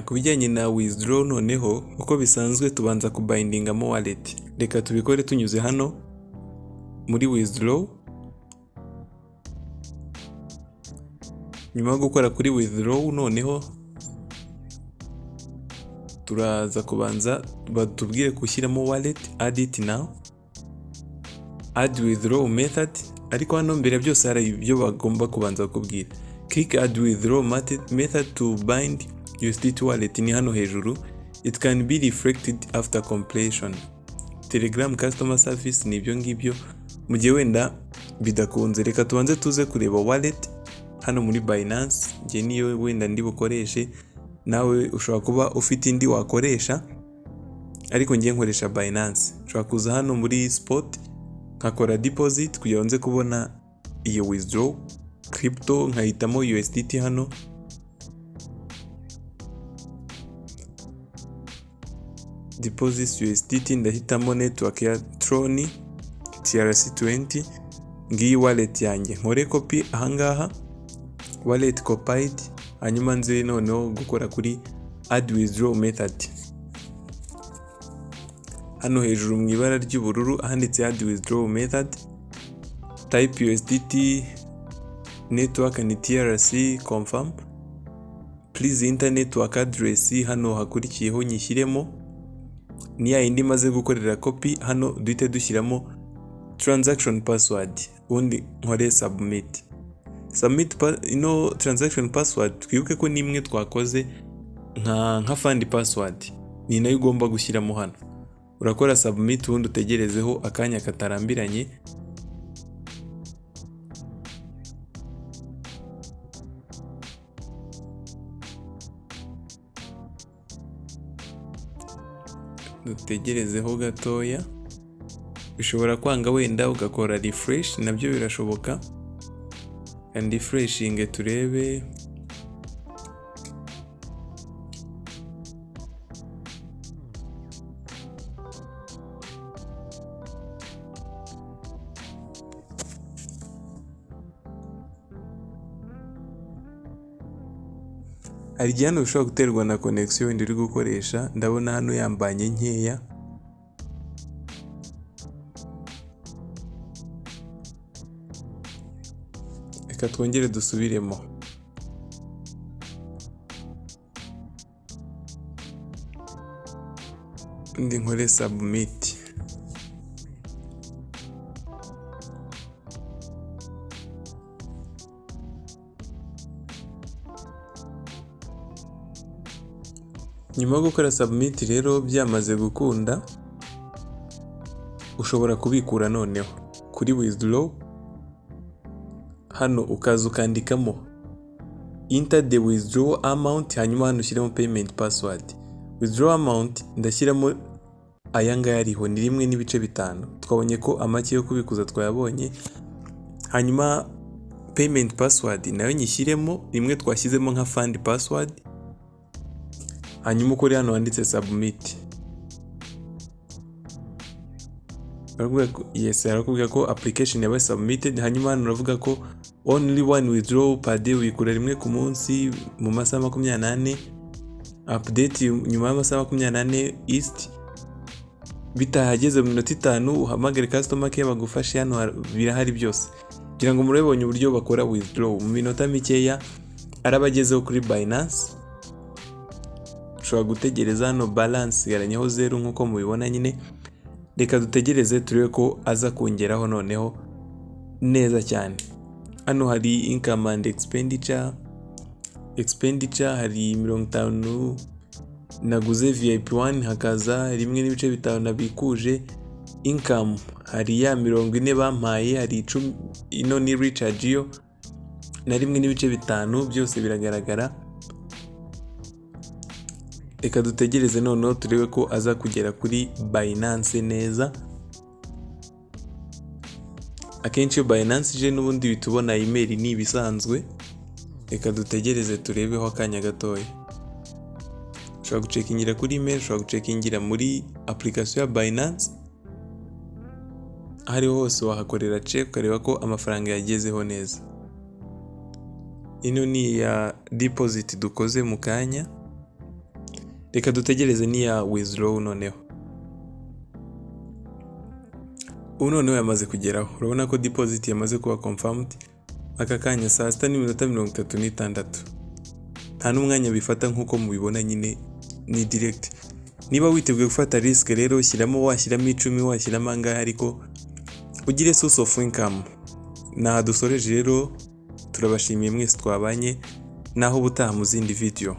kubijyanye na withdraw noneho uko bisanzwe tubanza kubindingamo wallet. Reka tubikore tunyuze hano muri withdraw. Nyuma yo gukora kuri withdraw noneho turaza kubanza batubwire gushyiramo wallet, add it now, add withdraw method. Ariko hano mbere byose hari ibyo bagomba kubanza kubwira. Click add withdraw method to bind USDT wallet, ni hano hejuru. It can be reflected after completion. Telegram customer service ni ibyo ngibyo. Mu gihe wenda bidakunze, reka tubanze tuze kureba wallet hano muri Binance. Ngiye niyo wenda ndi bukoreshe, nawe ushobora kuba ufite indi wakoresha, ariko ngiye nkoresha Binance. Ushobora kuza hano muri spot nkakora deposit kugira nze kubona iyo withdraw crypto, nkahitamo USDT hano. Deposit USDT ndahitamo network ya Tron TRC20. Ngiyi wallet yanjye, nkore copy ahangaha, wallet copied. Hanyuma nze noneho gukora kuri add withdraw method. Hano hejuru mu ibara ry'ubururu ahanditse add withdraw method, type USDT, network ni TRC, confirm, please enter network address. Hano hakurikiyeho nyishyiremo ni ya indi maze gukorera copy. Hano duhite dushyiramo transaction password, ubundi nkore submit. Transaction password twibuke ko ni imwe twakoze nka fund password, ni nayo ugomba gushyiramo hano. Urakora submit ubundi utegerezeho akanya katarambiranye. Dutegerezeho gatoya. Bishobora kwanga wenda ugakora refresh, nabyo birashoboka. And refreshing turebe. Hari igihe hano bishobora guterwa na connection wenda uri gukoresha. Ndabona hano yambanye nkeya. Reka twongere dusubiremo. Ndi nkore submit. Nyuma yo gukora submit rero byamaze gukunda, ushobora kubikura noneho kuri withdraw. Hano ukaza ukandikamo enter the withdraw amount, hanyuma hano ushyiremo payment password. Withdraw amount ndashyiramo aya ngaya ariho ni 1.5. Twabonye ko amake yo kubikuza twayabonye. Hanyuma payment password nayo nyishyiremo imwe twashyizemo nka fund password. Hanyuma ukore hano wanditse submit. Arakubwira ko application yabaye submitted. Hanyuma hano uravuga ko only one withdraw per day, wikura rimwe ku munsi mu masaha 24. Update nyuma y'amasaha 24 east. Bitahageze mu minota 5 uhamagare customer care bagufashe. Hano birahari byose kugira ngo murabonye uburyo bakora withdraw mu minota mikeya. Arabagezeho kuri Binance. Ushobora gutegereza hano balance yaranyeho 0 nkuko mubibona nyine. Reka dutegereze turebe ko aza kongeraho noneho neza cyane. Hano hari income and expenditure. Hari 50 naguze VIP1, hakaza 1.5 nabikuje. Income hari ya 40 bampaye, hari 10 ino ni recharge yo na 1.5 byose biragaragara. Reka dutegereze noneho turebe ko aza kugera kuri Binance neza. Akenshi Binance je n'ubundi bitubona email ni bisanzwe. Reka dutegereze turebeho akanya gatoya. Ushobora gucekingira kuri email, ushobora gucekingira muri application ya Binance. Ahari hose wahakorera check ukareba ko amafaranga yagezeho neza. Ino ni ya deposit dukoze mu kanya. reka dutegereze niya withdraw noneho. Ubu noneho yamaze kugeraho, urabona ko deposit yamaze kuba confirmed aka kanya saa 6:36. Nta n'umwanya bifata nk'uko mubibona, nyine ni direct. Niba witeguye gufata risk rero washyiramo 10, washyiramo angahe, ariko ugire source of income. Dusoreje rero, turabashimiye mwese twabanye, naho ubutaha mu zindi video.